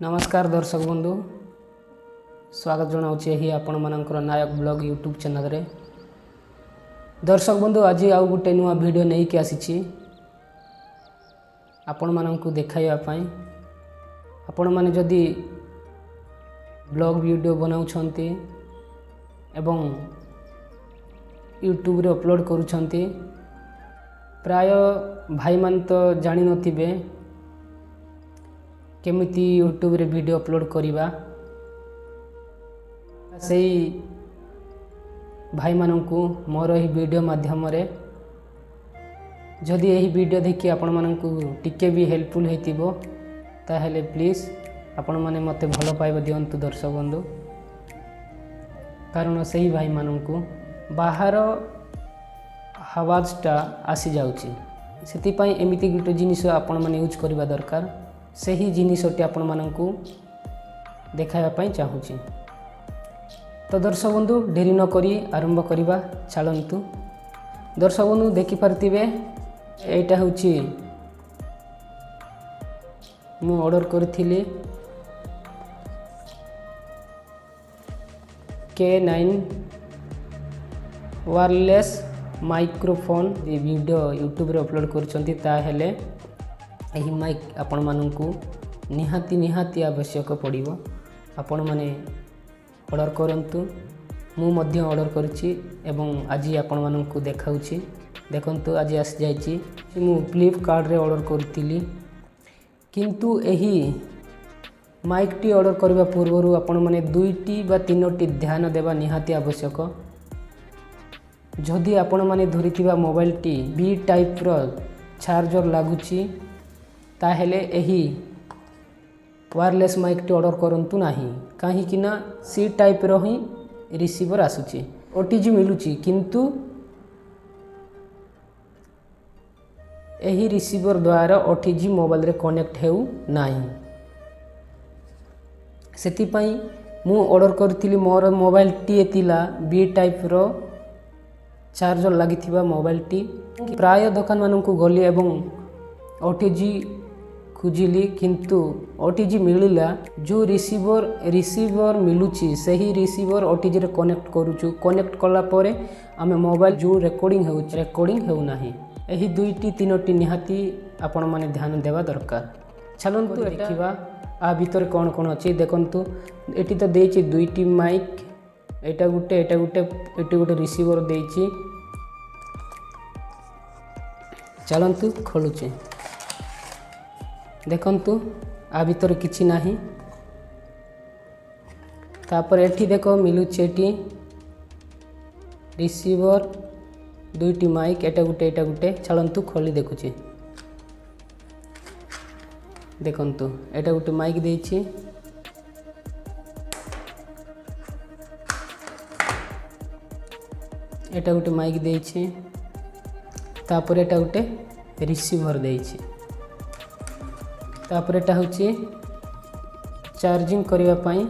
नमस्कार दर्शक बंधु स्वागत जनाऊँगी आपण मानकर नायक ब्लॉग यूट्यूब चैनल रे। दर्शक बंधु आज आउ गोटे नुआ वीडियो नहीं कि आसी आपण मानकु देखाइबा पई। आपण माने जदि ब्लॉग वीडियो बनाउछंती एवं यूट्यूब रे अपलोड करूछंती, प्राय भाई मान तो जानि नथिबे केमिति यूट्यूब रे वीडियो अपलोड करिबा। सेही भाई मानंकु मोर ही वीडियो माध्यम रे जदि यही वीडियो देखि आपण मानंकु टिके भी हेल्पफुल हेतिबो ताहेले प्लीज आपण माने मते भलो पाइबा दियंतु दर्शक बंधु। कारण सेही भाई मानंकु बाहर आवाजटा आसी जाउची, सेति पई एमिति गुटे जिनिस आपण माने यूज करबा दरकार। सही जिनिसटी आपण मानंकु देखाइबा पई चाहूची। तो दर्शक बंधु देरी न करी आरंभ करिबा चलंतु। दर्शक बंधु देखि पारतिबे एटा होची मु ऑर्डर करथिली K9 वायरलेस माइक्रोफोन। ये वीडियो यूट्यूब रे अपलोड करछंती ताहेले एही माइक आपण मानंकु निहाती आवश्यक पड़िबो। आपण माने ऑर्डर करंतु। मु मध्य ऑर्डर करछि एवं आज आपण मानंकु देखाउछि। देखंतु आज आस जाइछि। मु फ्लिपकार्ट रे ऑर्डर करथिली, किंतु एही माइक टी ऑर्डर करबा पूर्वरु आपण माने दुईटी बा तीनोटी ध्यान देबा निहाती आवश्यक। जदि आपण माने धरिथिबा मोबाइल टी बी टाइप रो चार्जर लागुछि ताहेले एही वायरलेस माइक टी ऑर्डर करंतु नाही, काहे कि ना सी टाइप रो ही रिसीवर आसुछि। ओटीजी मिलुछि किंतु एही रिसीवर द्वारा ओटीजी मोबाइल रे कनेक्ट हेउ नाही। सेति पई मु ऑर्डर करथिली मोर मोबाइल टी एतिला बी टाइप रो चार्जर लागिथिबा मोबाइल टी। प्राय दुकान मानकु गली एवं ओटीजी खुजिली, किंतु ओटीजी मिलिला। जो रिसीवर मिलुची सही रिसीवर ओटीजी रे कनेक्ट करूछु। कनेक्ट कला परे आमे मोबाइल जो रेकॉर्डिंग हेउ नाही। एही दुईटी तीनोटी निहाती आपण माने ध्यान देवा दरकार। चलंतु देखिबा आ भीतर कोन कोन अछि। देखंतु एटी तो देछि दुईटी माइक, एटा गुटे रिसीवर देछि। चलंतु खोलुचे। देखंतु आ भीतर किछि नाही। तापर एठी देखो मिलुचे एठी रिसीवर दुईटी माइक, एटा गुटे। चलंतु खोली देखुचे। देखंतु एटा गुटे माइक देछि, एटा गुटे माइक देछि। तापर एटा गुटे रिसीवर देछि। तापर एटा होची चार्जिंग करिवा पई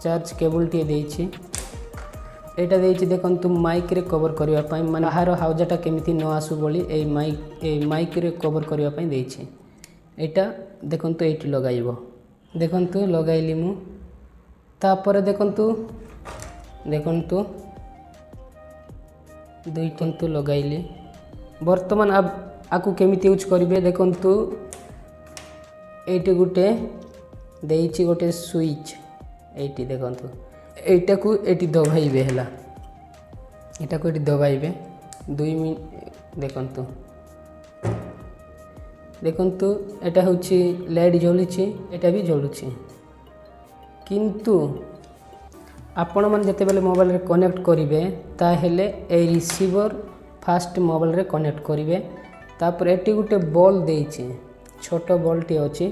चार्ज केबल टी देछि। एटा देछि देखंतु माइक रे कवर करिवा पई, माने बाहर हाउजाटा केमिति न आसु बोली ए माइक रे कवर करिवा पई देछि। एटा देखंतु एटी लगाइबो। देखंतु लगाइली मु। तापर देखंतु दुईटंतु लगाइली। वर्तमान अब आकु केमिति यूज करिवे देखंतु एटी गुटे देछि गोटे स्विच। एटी देखंतु एटा को एटी दबाइबे हला, एटा को एटी दबाइबे 2 मिनिट। देखंतु एटा होछि लाइट जलुछि, एटा भी जलुछि। किंतु आपण मन जते बेले मोबाइल रे कनेक्ट करिवे ताहेले ए रिसीवर फास्ट मोबाइल रे कनेक्ट करिवे। तापर एटी गुटे बॉल देछि, छोट बॉल टी अछि।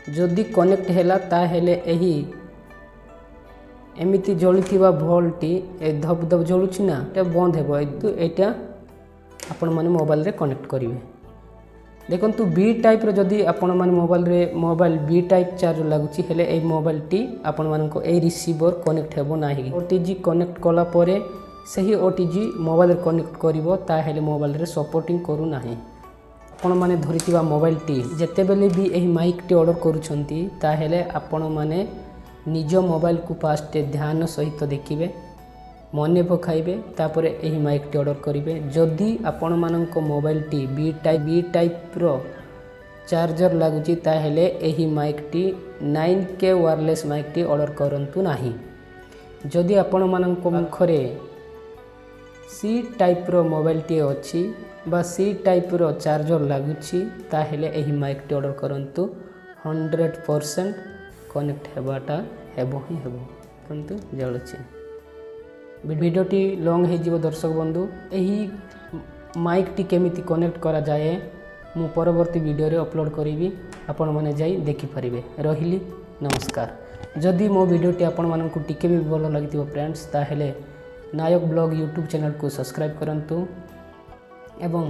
जदि कनेक्ट हैला ताहेले एही एमिति जळुथिबा बॉल टी ए धप धप जळुछि ना, एटा बंद हेबो। तो एटा आपण माने मोबाइल रे कनेक्ट करिवे। देखंतु बी टाइप रो जदि आपण माने मोबाइल बी टाइप चार्ज लागुछि हेले ए मोबाइल टी आपण मानको ए रिसीवर कनेक्ट हेबो नाही। ओटीजी कनेक्ट कला परे सही ओटीजी मोबाइल रे कनेक्ट करिवो ताहेले मोबाइल रे सपोर्टिंग करू नाही। ଆପଣମାନେ ଧରିଥିବା ମୋବାଇଲଟି ଯେତେବେଳେ ବି ଏହି ମାଇକ୍ଟି ଅର୍ଡ଼ର କରୁଛନ୍ତି ତାହେଲେ ଆପଣମାନେ ନିଜ ମୋବାଇଲକୁ ଫାଷ୍ଟ ଧ୍ୟାନ ସହିତ ଦେଖିବେ, ମନେ ପକାଇବେ, ତାପରେ ଏହି ମାଇକ୍ଟି ଅର୍ଡ଼ର କରିବେ। ଯଦି ଆପଣମାନଙ୍କ ମୋବାଇଲଟି ବି ଟାଇପ୍ର ଚାର୍ଜର ଲାଗୁଛି ତାହେଲେ ଏହି ମାଇକ୍ଟି 9K ୱାୟାରଲେସ୍ ମାଇକ୍ଟି ଅର୍ଡ଼ର କରନ୍ତୁ ନାହିଁ। ଯଦି ଆପଣମାନଙ୍କ ପାଖରେ ସି ଟାଇପ୍ର ମୋବାଇଲଟିଏ ଅଛି ବା ସି ଟାଇପ୍ର ଚାର୍ଜର ଲାଗୁଛି ତାହେଲେ ଏହି ମାଇକ୍ଟି ଅର୍ଡ଼ର କରନ୍ତୁ। 100% କନେକ୍ଟ ହେବାଟା ହେବ ହିଁ ହେବ। କିନ୍ତୁ ଜଳୁଛି ଭିଡ଼ିଓଟି ଲଙ୍ଗ୍ ହେଇଯିବ ଦର୍ଶକ ବନ୍ଧୁ। ଏହି ମାଇକ୍ଟି କେମିତି କନେକ୍ଟ କରାଯାଏ ମୁଁ ପରବର୍ତ୍ତୀ ଭିଡ଼ିଓରେ ଅପଲୋଡ଼ କରିବି, ଆପଣମାନେ ଯାଇ ଦେଖିପାରିବେ। ରହିଲି, ନମସ୍କାର। ଯଦି ମୋ ଭିଡ଼ିଓଟି ଆପଣମାନଙ୍କୁ ଟିକେ ବି ଭଲ ଲାଗିଥିବ ଫ୍ରେଣ୍ଡସ୍ ତାହେଲେ ନାୟକ ବ୍ଲଗ ୟୁଟ୍ୟୁବ୍ ଚ୍ୟାନେଲକୁ ସବସ୍କ୍ରାଇବ୍ କରନ୍ତୁ ଏବଂ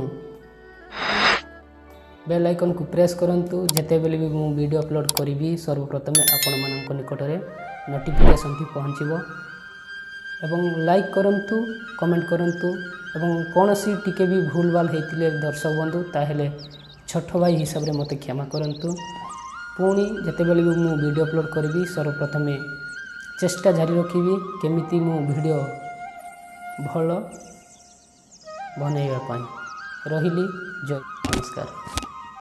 ବେଲ୍ ଆଇକନ୍କୁ ପ୍ରେସ୍ କରନ୍ତୁ। ଯେତେବେଳେ ବି ମୁଁ ଭିଡ଼ିଓ ଅପଲୋଡ଼ କରିବି ସର୍ବପ୍ରଥମେ ଆପଣମାନଙ୍କ ନିକଟରେ ନୋଟିଫିକେସନ୍ଟି ପହଞ୍ଚିବ। ଏବଂ ଲାଇକ୍ କରନ୍ତୁ, କମେଣ୍ଟ କରନ୍ତୁ ଏବଂ କୌଣସି ଟିକେ ବି ଭୁଲ ଭାଲ ହେଇଥିଲେ ଦର୍ଶକ ବନ୍ଧୁ ତାହେଲେ ଛୋଟ ଭାଇ ହିସାବରେ ମୋତେ କ୍ଷମା କରନ୍ତୁ। ପୁଣି ଯେତେବେଳେ ବି ମୁଁ ଭିଡ଼ିଓ ଅପଲୋଡ଼ କରିବି ସର୍ବପ୍ରଥମେ ଚେଷ୍ଟା ଜାରି ରଖିବି କେମିତି ମୁଁ ଭିଡ଼ିଓ ଭଲ ବନେଇବା ପାଇଁ। ରହିଲି, ଜୟ ନମସ୍କାର।